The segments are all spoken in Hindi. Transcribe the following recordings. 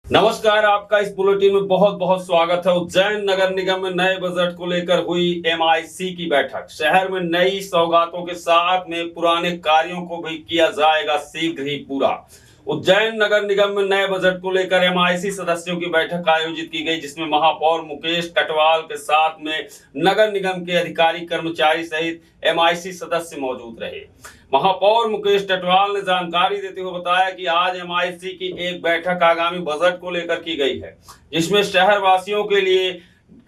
नमस्कार, आपका इस बुलेटिन में बहुत बहुत स्वागत है। उज्जैन नगर निगम में नए बजट को लेकर हुई एमआईसी की बैठक। शहर में नई सौगातों के साथ में पुराने कार्यों को भी किया जाएगा शीघ्र ही पूरा। उज्जैन नगर निगम में नए बजट को लेकर एमआईसी सदस्यों की बैठक आयोजित की गई, जिसमें महापौर मुकेश कटवाल के साथ में नगर निगम के अधिकारी कर्मचारी सहित एमआईसी सदस्य मौजूद रहे। महापौर मुकेश कटवाल ने जानकारी देते हुए बताया कि आज एमआईसी की एक बैठक आगामी बजट को लेकर की गई है, जिसमें शहर वासियों के लिए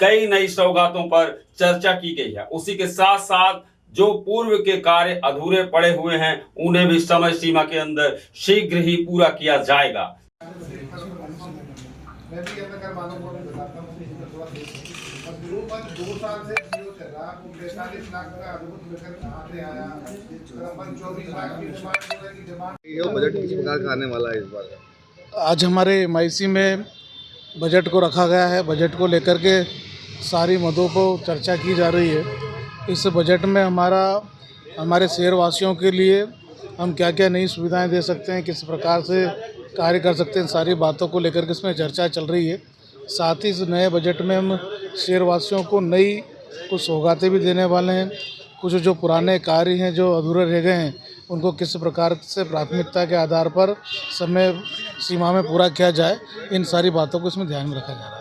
कई नई सौगातों पर चर्चा की गई है। उसी के साथ साथ जो पूर्व के कार्य अधूरे पड़े हुए हैं उन्हें भी समय सीमा के अंदर शीघ्र ही पूरा किया जाएगा। मैं भी अगर मानव को बताता हूँ थोड़ा और 2 साल से जीरो चल रहा है। 45 लाख का अनुबंध लेकर कहाँ से आया? 24 लाख की डिमांड। ये बजट किस प्रकार का आने वाला है इस बार? आज हमारे एमआईसी में बजट को रखा गया है। बजट को लेकर के सारी मदों को चर्चा की जा रही है। इस बजट में हमारे शहरवासियों के लिए हम क्या क्या नई सुविधाएं दे सकते हैं, किस प्रकार से कार्य कर सकते हैं, सारी बातों को लेकर के इसमें चर्चा चल रही है। साथ ही इस नए बजट में हम शहरवासियों को नई कुछ सौगातें भी देने वाले हैं। कुछ जो पुराने कार्य हैं जो अधूरे रह गए हैं उनको किस प्रकार से प्राथमिकता के आधार पर समय सीमा में पूरा किया जाए, इन सारी बातों को इसमें ध्यान में रखा जा रहा है।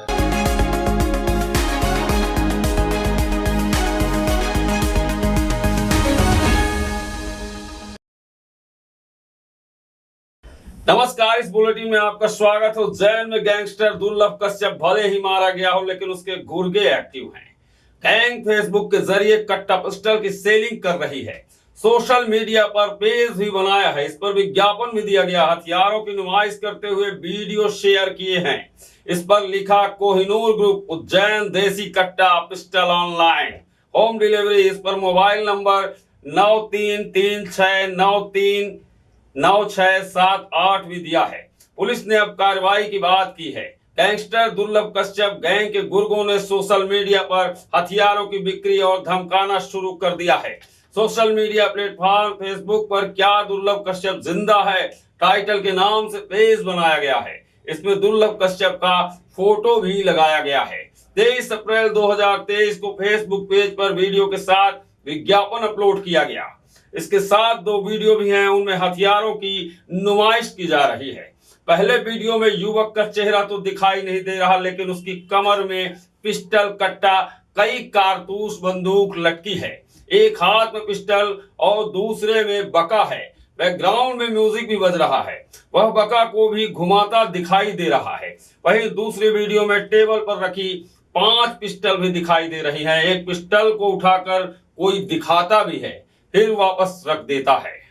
नमस्कार, इस बुलेटिन में आपका स्वागत है। उज्जैन में गैंगस्टर दुर्लभ कश्यप भले ही मारा गया हो, लेकिन उसके गुर्गे एक्टिव हैं। गैंग फेसबुक के जरिए कट्टा पिस्टल की सेलिंग कर रही है। सोशल मीडिया पर पेज भी बनाया है, इस पर विज्ञापन भी दिया गया। हथियारों की नुमाइश करते हुए वीडियो शेयर किए हैं। इस पर लिखा कोहिनूर ग्रुप उज्जैन देसी कट्टा पिस्टल ऑनलाइन होम डिलीवरी। इस पर मोबाइल नंबर 9336939678 भी दिया है। पुलिस ने अब कार्रवाई की बात की है। गैंगस्टर दुर्लभ कश्यप गैंग के गुर्गों ने सोशल मीडिया पर हथियारों की बिक्री और धमकाना शुरू कर दिया है। सोशल मीडिया प्लेटफॉर्म फेसबुक पर क्या दुर्लभ कश्यप जिंदा है टाइटल के नाम से पेज बनाया गया है। इसमें दुर्लभ कश्यप का फोटो भी लगाया गया है। 23 अप्रैल 2023 को फेसबुक पेज पर वीडियो के साथ विज्ञापन अपलोड किया गया। इसके साथ 2 वीडियो भी हैं, उनमें हथियारों की नुमाइश की जा रही है। पहले वीडियो में युवक का चेहरा तो दिखाई नहीं दे रहा, लेकिन उसकी कमर में पिस्टल कट्टा कई कारतूस बंदूक लटकी है। एक हाथ में पिस्टल और दूसरे में बका है। बैकग्राउंड में म्यूजिक भी बज रहा है। वह बका को भी घुमाता दिखाई दे रहा है। वहीं दूसरी वीडियो में टेबल पर रखी 5 पिस्टल भी दिखाई दे रही हैं। एक पिस्टल को उठाकर कोई दिखाता भी है, फिर वापस रख देता है।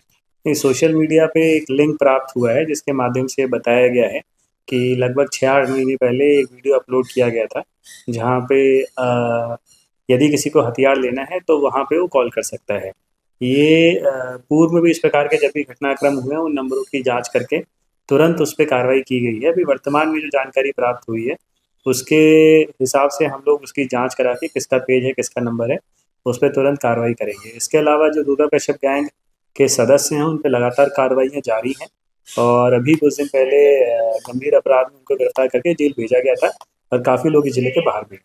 सोशल मीडिया पे एक लिंक प्राप्त हुआ है, जिसके माध्यम से बताया गया है कि लगभग 6-8 महीने पहले एक वीडियो अपलोड किया गया था, जहां पे यदि किसी को हथियार लेना है तो वहां पे वो कॉल कर सकता है। ये पूर्व में भी इस प्रकार के जब भी घटनाक्रम हुए हैं उन नंबरों की जांच करके तुरंत उस पर कार्रवाई की गई है। अभी वर्तमान में जो जानकारी प्राप्त हुई है उसके हिसाब से हम लोग उसकी जाँच करा के किसका पेज है, किसका नंबर है, उस पर तुरंत कार्रवाई करेंगे। इसके अलावा जो दुर्लभ कश्यप गैंग के सदस्य हैं उन पर लगातार कार्रवाइयाँ जारी हैं और अभी कुछ दिन पहले गंभीर अपराध में उनको गिरफ्तार करके जेल भेजा गया था और काफ़ी लोग इस जिले के बाहर भी।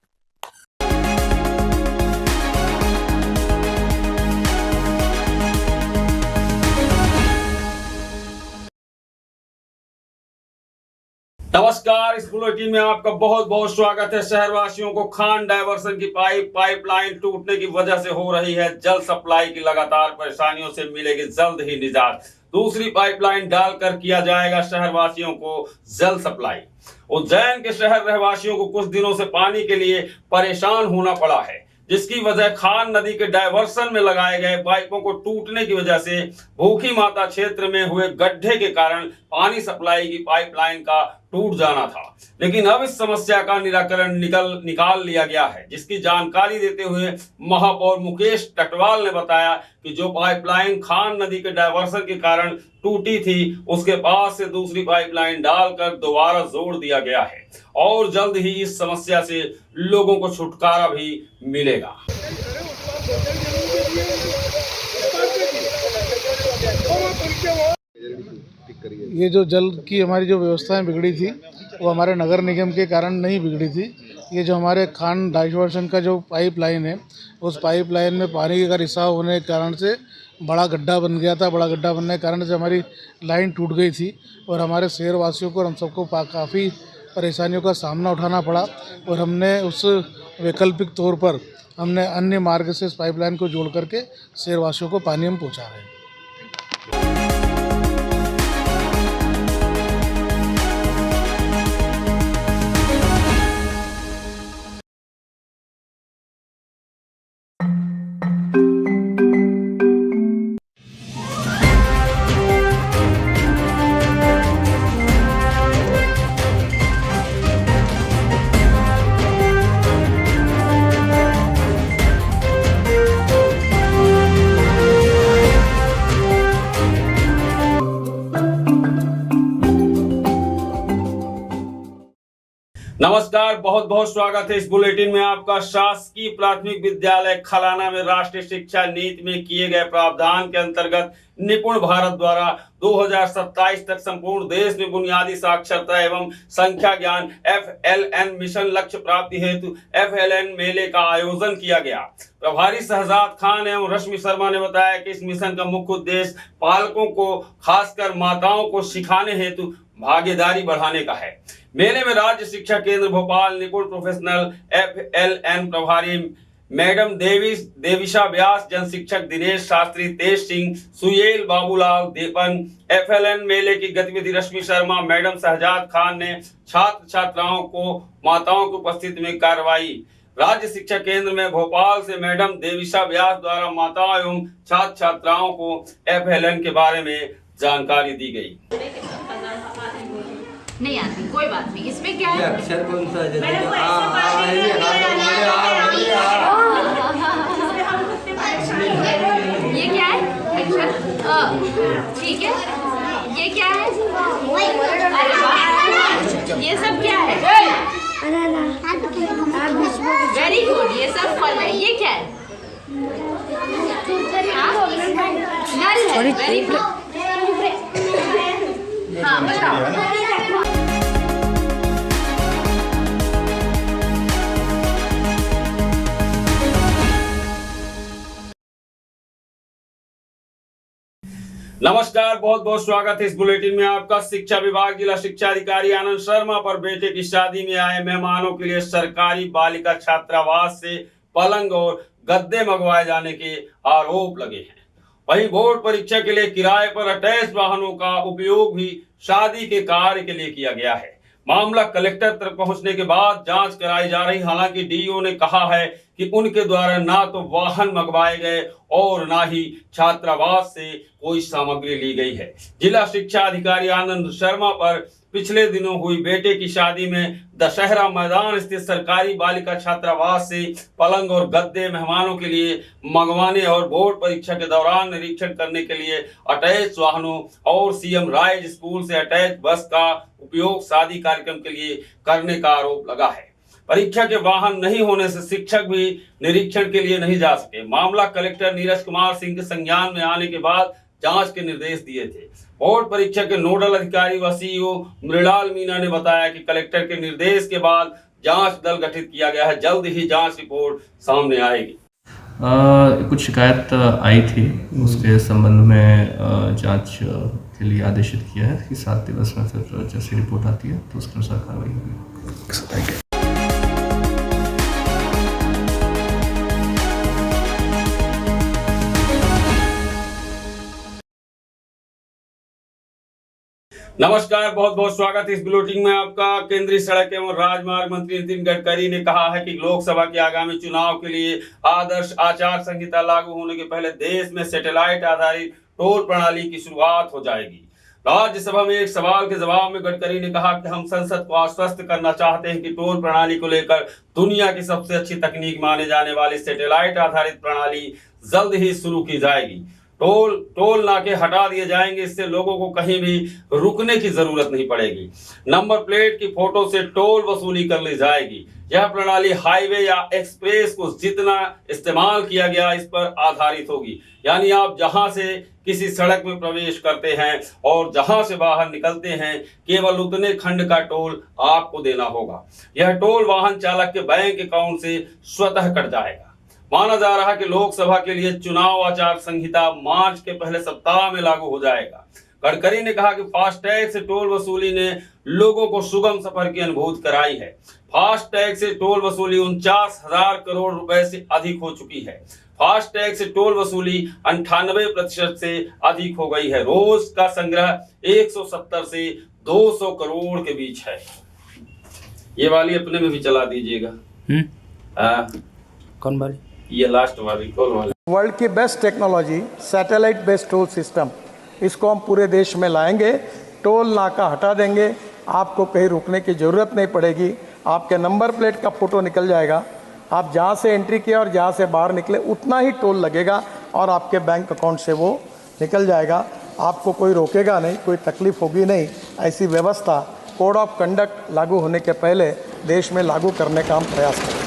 नमस्कार, इस बुलेटिन में आपका बहुत बहुत स्वागत है। शहरवासियों को खान डायवर्सन की पाइपलाइन टूटने की वजह से हो रही है जल सप्लाई की लगातार परेशानियों से मिलेगी जल्द ही निजात। दूसरी पाइपलाइन डालकर किया जाएगा शहरवासियों को जल सप्लाई। उज्जैन के शहर रहवासियों को कुछ दिनों से पानी के लिए परेशान होना पड़ा है, जिसकी वजह खान नदी के डायवर्सन में लगाए गए पाइपों को टूटने की वजह से भूखी माता क्षेत्र में हुए गड्ढे के कारण पानी सप्लाई की पाइपलाइन का टूट जाना था। लेकिन अब इस समस्या का निराकरण निकाल लिया गया है, जिसकी जानकारी देते हुए महापौर मुकेश कटवाल ने बताया कि जो पाइपलाइन खान नदी के डायवर्सन के कारण टूटी थी उसके पास से दूसरी पाइपलाइन डालकर दोबारा जोड़ दिया गया है और जल्द ही इस समस्या से लोगों को छुटकारा भी मिलेगा। ये जो जल की हमारी जो व्यवस्थाएं बिगड़ी थी वो हमारे नगर निगम के कारण नहीं बिगड़ी थी। ये जो हमारे खान डाइवर्शन का जो पाइप लाइन है, उस पाइप लाइन में पानी का रिसाव होने के कारण से बड़ा गड्ढा बन गया था। बड़ा गड्ढा बनने के कारण से हमारी लाइन टूट गई थी और हमारे शहरवासियों को और हम सबको काफ़ी परेशानियों का सामना उठाना पड़ा। और हमने उस वैकल्पिक तौर पर हमने अन्य मार्ग से इस पाइपलाइन को जोड़ करके शहरवासियों को पानी हम पहुँचा रहे हैं। नमस्कार, बहुत बहुत स्वागत है इस बुलेटिन में आपका। शासकीय प्राथमिक विद्यालय खलाना में राष्ट्रीय शिक्षा नीति में किए गए प्रावधान के अंतर्गत निपुण भारत द्वारा 2027 तक संपूर्ण देश में बुनियादी साक्षरता एवं संख्या ज्ञान FLN मिशन लक्ष्य प्राप्ति हेतु FLN मेले का आयोजन किया गया। प्रभारी शहजाद खान एवं रश्मि शर्मा ने बताया कि इस मिशन का मुख्य उद्देश्य पालकों को, खासकर माताओं को सिखाने हेतु भागीदारी बढ़ाने का है। मेले में राज्य शिक्षा केंद्र भोपाल निपुण प्रोफेशनल FLN प्रभारी मैडम देविशा व्यास, जन शिक्षक दिनेश शास्त्री, तेज सिंह, सुयेल, बाबूलाल देपन, FLN मेले की गतिविधि रश्मि शर्मा, मैडम शहजाद खान ने छात्र छात्राओं को माताओं की उपस्थिति में कार्रवाई। राज्य शिक्षा केंद्र में भोपाल से मैडम देविशा व्यास द्वारा माताओं एवं छात्र छात्राओं को FLN के बारे में जानकारी दी गई। नहीं आती, कोई बात नहीं। इसमें क्या है? अक्षर कौन सा है? ये क्या है? अक्षर, ठीक है। ये क्या है? अरे वाह, ये सब क्या है? वेरी गुड, ये सब फल है। ये क्या है? नल है। Very good. हाँ, बताओ। नमस्कार, बहुत बहुत स्वागत है इस बुलेटिन में आपका। शिक्षा विभाग जिला शिक्षा अधिकारी आनंद शर्मा पर बेटे की शादी में आए मेहमानों के लिए सरकारी बालिका छात्रावास से पलंग और गद्दे मंगवाए जाने के आरोप लगे हैं। वहीं बोर्ड परीक्षा के लिए किराए पर अटैच वाहनों का उपयोग भी शादी के कार्य के लिए किया गया है। मामला कलेक्टर तक पहुंचने के बाद जांच कराई जा रही। हालांकि डीओ ने कहा है कि उनके द्वारा ना तो वाहन मंगवाए गए और ना ही छात्रावास से कोई सामग्री ली गई है। जिला शिक्षा अधिकारी आनंद शर्मा पर पिछले दिनों हुई बेटे की शादी में दशहरा मैदान स्थित सरकारी बालिका छात्रावास से पलंग और गद्दे मेहमानों के लिए मंगवाने और बोर्ड परीक्षा के दौरान निरीक्षण करने के लिए अटैच वाहनों और CM राइज स्कूल से अटैच बस का उपयोग शादी कार्यक्रम के लिए करने का आरोप लगा है। परीक्षा के वाहन नहीं होने से शिक्षक भी निरीक्षण के लिए नहीं जा सके। मामला कलेक्टर नीरज कुमार सिंह के संज्ञान में आने के बाद जांच के निर्देश दिए थे। बोर्ड परीक्षा के नोडल अधिकारी व CEO मृणाल मीना ने बताया कि कलेक्टर के निर्देश के बाद जांच दल गठित किया गया है। जल्द ही जांच रिपोर्ट सामने आएगी। कुछ शिकायत आई थी, उसके संबंध में जांच के लिए आदेशित किया है कि 7 दिवस में फिर जैसी रिपोर्ट आती है तो उसके अनुसार कार्रवाई होगी। नमस्कार, बहुत बहुत स्वागत है इस बुलेटिन में आपका। केंद्रीय सड़क एवं राजमार्ग मंत्री नितिन गडकरी ने कहा है कि लोकसभा के आगामी चुनाव के लिए आदर्श आचार संहिता लागू होने के पहले देश में सैटेलाइट आधारित टोल प्रणाली की शुरुआत हो जाएगी। राज्यसभा में एक सवाल के जवाब में गडकरी ने कहा कि हम संसद को आश्वस्त करना चाहते हैं कि टोल प्रणाली को लेकर दुनिया की सबसे अच्छी तकनीक माने जाने वाली सैटेलाइट आधारित प्रणाली जल्द ही शुरू की जाएगी। टोल नाके हटा दिए जाएंगे, इससे लोगों को कहीं भी रुकने की जरूरत नहीं पड़ेगी। नंबर प्लेट की फोटो से टोल वसूली कर ली जाएगी। यह प्रणाली हाईवे या एक्सप्रेस को जितना इस्तेमाल किया गया इस पर आधारित होगी, यानी आप जहां से किसी सड़क में प्रवेश करते हैं और जहां से बाहर निकलते हैं केवल उतने खंड का टोल आपको देना होगा। यह टोल वाहन चालक के बैंक अकाउंट से स्वतः कट जाएगा। माना जा रहा है कि लोकसभा के लिए चुनाव आचार संहिता मार्च के पहले सप्ताह में लागू हो जाएगा। गडकरी ने कहा कि फास्टैग से टोल वसूली ने लोगों को सुगम सफर की अनुभूति कराई है। फास्टैग से टोल वसूली 49,000 करोड़ रुपए से अधिक हो चुकी है। फास्टैग से टोल वसूली 98% से अधिक हो गई है। रोज का संग्रह 170 से 200 करोड़ के बीच है। ये वाली अपने में भी चला दीजिएगा। कौन वाली? ये लास्ट वाली कॉल वाली। वर्ल्ड की best technology satellite based toll system, इसको हम पूरे देश में लाएंगे। टोल नाका हटा देंगे, आपको कहीं रुकने की ज़रूरत नहीं पड़ेगी। आपके नंबर प्लेट का फ़ोटो निकल जाएगा, आप जहाँ से एंट्री किया और जहाँ से बाहर निकले उतना ही टोल लगेगा और आपके बैंक अकाउंट से वो निकल जाएगा। आपको कोई रोकेगा नहीं, कोई तकलीफ़ होगी नहीं। ऐसी व्यवस्था कोड ऑफ कंडक्ट लागू होने के पहले देश में लागू करने का हम प्रयास करेंगे।